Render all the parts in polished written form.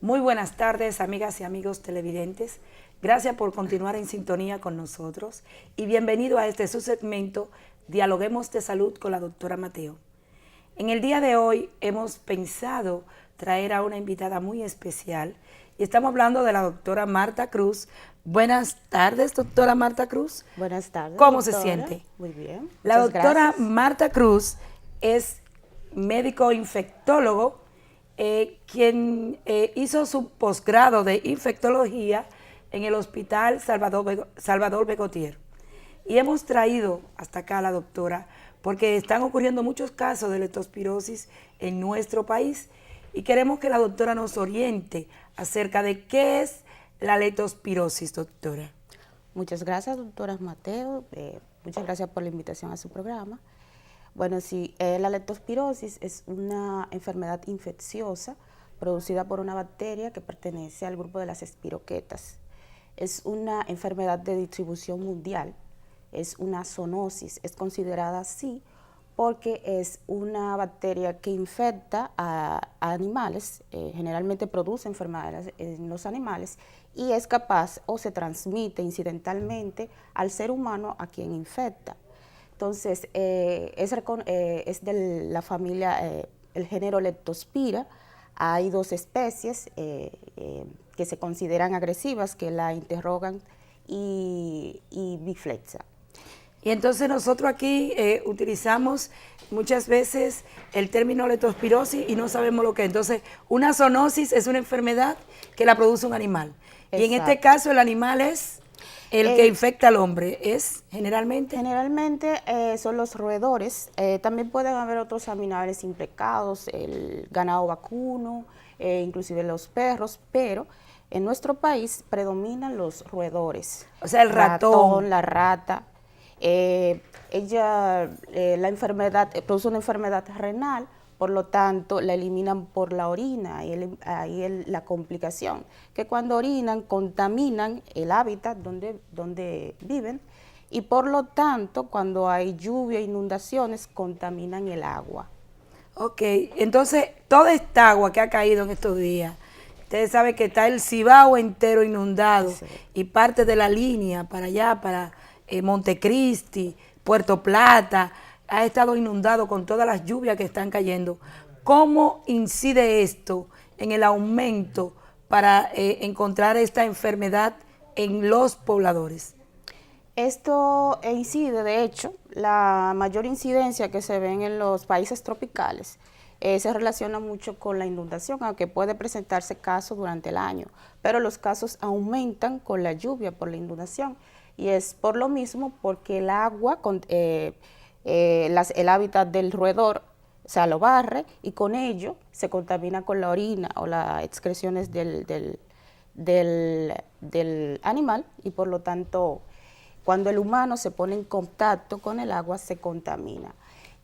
Muy buenas tardes, amigas y amigos televidentes. Gracias por continuar en sintonía con nosotros y bienvenido a este su segmento Dialoguemos de Salud con la doctora Mateo. En el día de hoy hemos pensado traer a una invitada muy especial y estamos hablando de la doctora Marta Cruz. Buenas tardes, doctora Marta Cruz. Buenas tardes, ¿Cómo doctora? se siente? Muy bien. La Muchas doctora gracias. Marta Cruz es médico infectólogo, quien hizo su posgrado de infectología en el Hospital Salvador Begotier. Y hemos traído hasta acá a la doctora porque están ocurriendo muchos casos de leptospirosis en nuestro país y queremos que la doctora nos oriente acerca de qué es la leptospirosis, doctora. Muchas gracias, doctora Mateo. Muchas gracias por la invitación a su programa. Bueno, sí, la leptospirosis es una enfermedad infecciosa producida por una bacteria que pertenece al grupo de las espiroquetas. Es una enfermedad de distribución mundial, es una zoonosis, es considerada así porque es una bacteria que infecta a animales, generalmente produce enfermedades en los animales y es capaz o se transmite incidentalmente al ser humano a quien infecta. Entonces, es de la familia, el género Leptospira. Hay dos especies que se consideran agresivas, que la interrogan y biflexa. Y entonces nosotros aquí utilizamos muchas veces el término leptospirosis y no sabemos lo que es. Entonces, una zoonosis es una enfermedad que la produce un animal. Exacto. Y en este caso el animal es el que infecta al hombre. ¿Es generalmente? Generalmente son los roedores. También pueden haber otros animales implicados, el ganado vacuno, inclusive los perros, pero en nuestro país predominan los roedores. O sea, el ratón. La rata. La enfermedad produce una enfermedad renal, por lo tanto la eliminan por la orina, ahí la complicación, que cuando orinan contaminan el hábitat donde viven y por lo tanto cuando hay lluvia, inundaciones, contaminan el agua. Ok, entonces toda esta agua que ha caído en estos días, ustedes saben que está el Cibao entero inundado, sí, y parte de la línea para allá, para Montecristi, Puerto Plata, ha estado inundado con todas las lluvias que están cayendo. ¿Cómo incide esto en el aumento para encontrar esta enfermedad en los pobladores? Esto incide, de hecho, la mayor incidencia que se ven en los países tropicales se relaciona mucho con la inundación, aunque puede presentarse casos durante el año, pero los casos aumentan con la lluvia por la inundación. Y es por lo mismo porque el agua, el hábitat del roedor, o sea, lo barre y con ello se contamina con la orina o las excreciones del animal y por lo tanto cuando el humano se pone en contacto con el agua se contamina.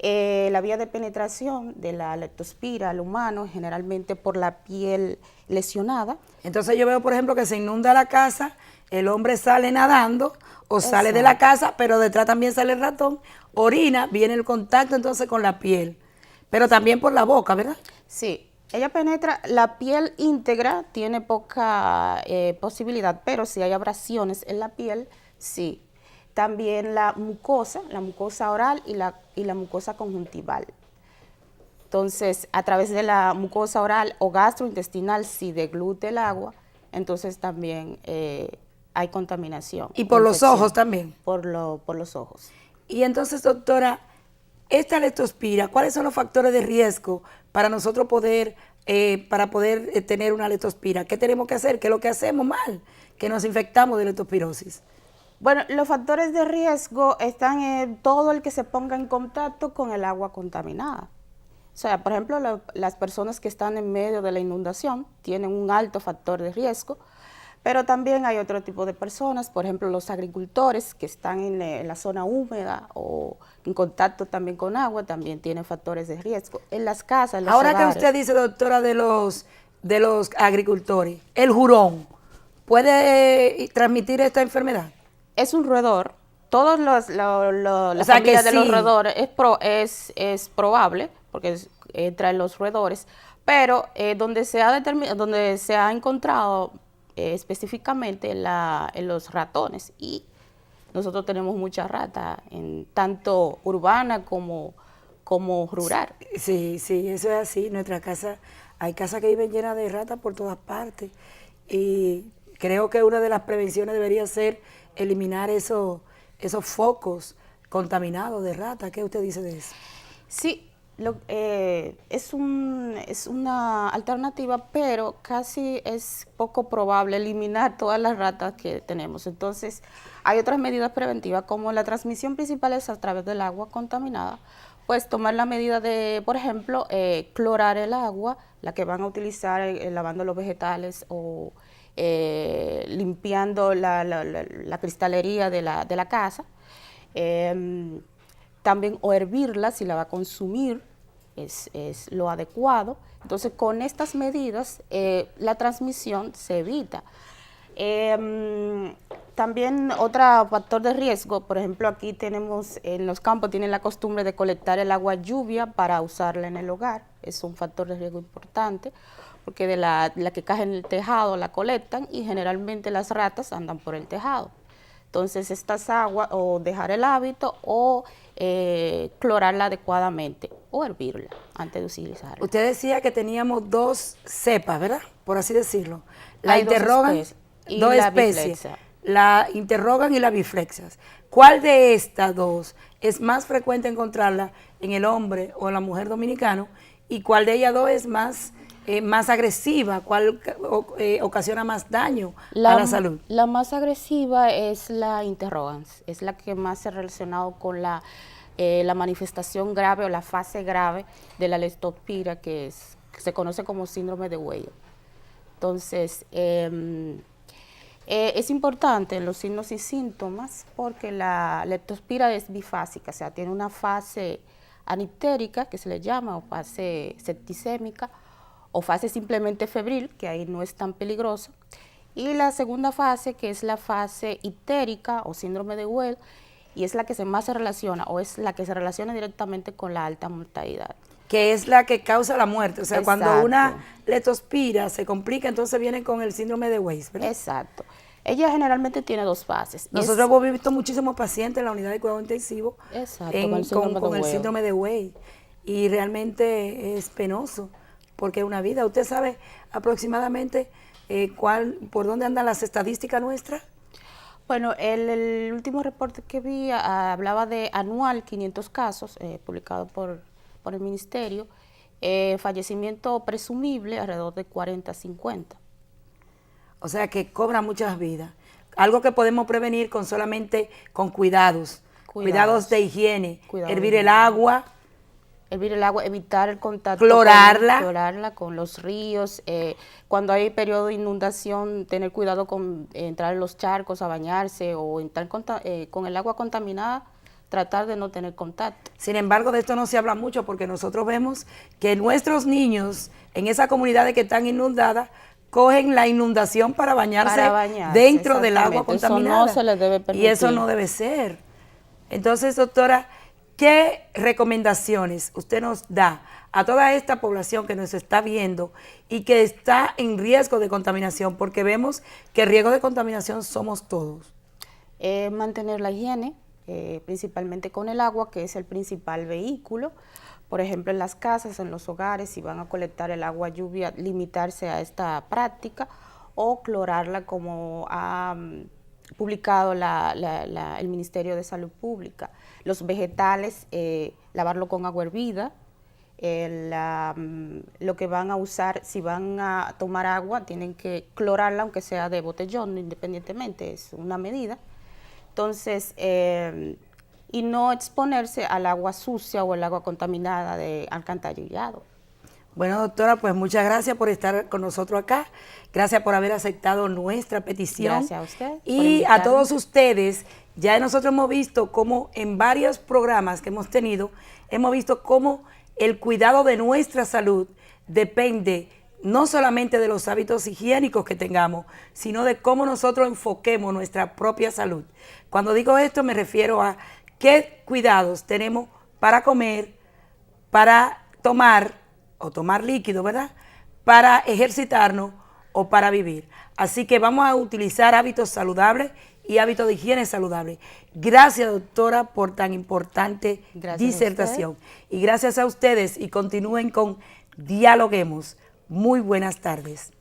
La vía de penetración de la leptospira al humano generalmente por la piel lesionada. Entonces yo veo, por ejemplo, que se inunda la casa, el hombre sale nadando o sale de la casa, pero detrás también sale el ratón, orina, viene el contacto entonces con la piel, pero también por la boca, ¿verdad? Sí, ella penetra, la piel íntegra tiene poca posibilidad, pero si hay abrasiones en la piel, sí. También la mucosa oral y la mucosa conjuntival. Entonces, a través de la mucosa oral o gastrointestinal, si deglute el agua, entonces también hay contaminación. ¿Y por los ojos también? Por los ojos. Y entonces, doctora, esta leptospira, ¿cuáles son los factores de riesgo para nosotros poder tener una leptospira? ¿Qué tenemos que hacer? ¿Qué es lo que hacemos mal? Que nos infectamos de leptospirosis. Bueno, los factores de riesgo están en todo el que se ponga en contacto con el agua contaminada. O sea, por ejemplo, las personas que están en medio de la inundación tienen un alto factor de riesgo, pero también hay otro tipo de personas, por ejemplo, los agricultores que están en la zona húmeda o en contacto también con agua, también tienen factores de riesgo. En las casas, en los Ahora hogares. Que usted dice, doctora, de los agricultores, ¿el jurón puede transmitir esta enfermedad? Es un roedor. Todos las familias de los roedores es probable, porque entra en los roedores, pero donde se ha encontrado específicamente en los ratones, y nosotros tenemos mucha rata, tanto urbana como rural. Sí, sí, eso es así. Nuestra casa, hay casas que viven llenas de ratas por todas partes. Y creo que una de las prevenciones debería ser eliminar esos focos contaminados de ratas. ¿Qué usted dice de eso? Sí, es una alternativa, pero casi es poco probable eliminar todas las ratas que tenemos. Entonces, hay otras medidas preventivas, como la transmisión principal es a través del agua contaminada. Pues tomar la medida de, por ejemplo, clorar el agua, la que van a utilizar lavando los vegetales o limpiando la cristalería de la casa. También o hervirla si la va a consumir, es lo adecuado. Entonces, con estas medidas, la transmisión se evita. También otro factor de riesgo, por ejemplo, aquí tenemos, en los campos tienen la costumbre de colectar el agua lluvia para usarla en el hogar. Es un factor de riesgo importante, porque de la que cae en el tejado la colectan y generalmente las ratas andan por el tejado. Entonces, estas aguas, o dejar el hábito, o clorarla adecuadamente, o hervirla antes de utilizarla. Usted decía que teníamos dos cepas, ¿verdad? Por así decirlo. Hay dos especies. Dos especies. La interrogan y la biflexas. ¿Cuál de estas dos es más frecuente encontrarla en el hombre o en la mujer dominicano? ¿Y cuál de ellas dos es más agresiva? ¿Cuál ocasiona más daño a la salud? La más agresiva es la interrogans, es la que más se ha relacionado con la manifestación grave o la fase grave de la leptospira, que se conoce como síndrome de Weil. Entonces, es importante en los signos y síntomas, porque la leptospira es bifásica, o sea, tiene una fase aniptérica, que se le llama, o fase septicémica, o fase simplemente febril, que ahí no es tan peligrosa, y la segunda fase, que es la fase ictérica o síndrome de Weil, y es la que más se relaciona, o es la que se relaciona directamente con la alta mortalidad. Que es la que causa la muerte. O sea, Exacto. Cuando una leptospira se complica, entonces viene con el síndrome de Weil, ¿verdad? Exacto. Ella generalmente tiene dos fases. Nosotros hemos visto muchísimos pacientes en la unidad de cuidado intensivo con el síndrome de Weil. Y realmente es penoso, porque es una vida. ¿Usted sabe aproximadamente por dónde andan las estadísticas nuestras? Bueno, el último reporte que vi hablaba de anual 500 casos, publicado por el Ministerio, fallecimiento presumible alrededor de 40 a 50. O sea que cobra muchas vidas. Algo que podemos prevenir solamente con cuidados de higiene, hervir el agua, evitar el contacto, clorarla con los ríos. Cuando hay periodo de inundación, tener cuidado con entrar en los charcos a bañarse, o entrar con el agua contaminada, tratar de no tener contacto. Sin embargo, de esto no se habla mucho, porque nosotros vemos que nuestros niños en esas comunidades que están inundadas cogen la inundación para bañarse dentro del agua contaminada. Eso no se les debe permitir. Y eso no debe ser. Entonces, doctora, ¿qué recomendaciones usted nos da a toda esta población que nos está viendo y que está en riesgo de contaminación? Porque vemos que el riesgo de contaminación somos todos. Mantener la higiene, principalmente con el agua, que es el principal vehículo. Por ejemplo, en las casas, en los hogares, si van a colectar el agua lluvia, limitarse a esta práctica, o clorarla, como ha publicado el Ministerio de Salud Pública. Los vegetales, lavarlo con agua hervida. Lo que van a usar, si van a tomar agua, tienen que clorarla, aunque sea de botellón, independientemente, es una medida. Entonces, y no exponerse al agua sucia o al agua contaminada de alcantarillado. Bueno, doctora, pues muchas gracias por estar con nosotros acá. Gracias por haber aceptado nuestra petición. Gracias a usted. Y a todos ustedes, ya nosotros hemos visto cómo en varios programas que hemos tenido, hemos visto cómo el cuidado de nuestra salud depende no solamente de los hábitos higiénicos que tengamos, sino de cómo nosotros enfoquemos nuestra propia salud. Cuando digo esto me refiero a qué cuidados tenemos para comer, para tomar, o tomar líquido, ¿verdad? Para ejercitarnos o para vivir. Así que vamos a utilizar hábitos saludables y hábitos de higiene saludable. Gracias, doctora, por tan importante disertación. Y gracias a ustedes, y continúen con Dialoguemos. Muy buenas tardes.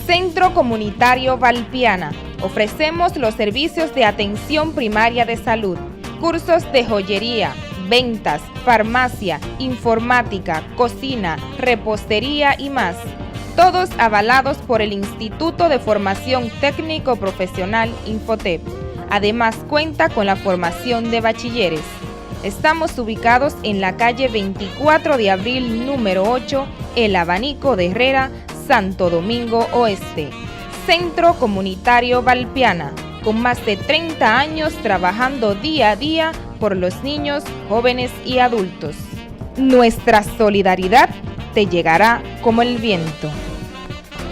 Centro Comunitario Valpiana. Ofrecemos los servicios de atención primaria de salud, cursos de joyería, ventas, farmacia, informática, cocina, repostería y más. Todos avalados por el Instituto de Formación Técnico Profesional Infotep. Además cuenta con la formación de bachilleres. Estamos ubicados en la calle 24 de abril número 8, El Abanico de Herrera, Santo Domingo Oeste. Centro Comunitario Valpiana, con más de 30 años trabajando día a día por los niños, jóvenes y adultos. Nuestra solidaridad te llegará como el viento.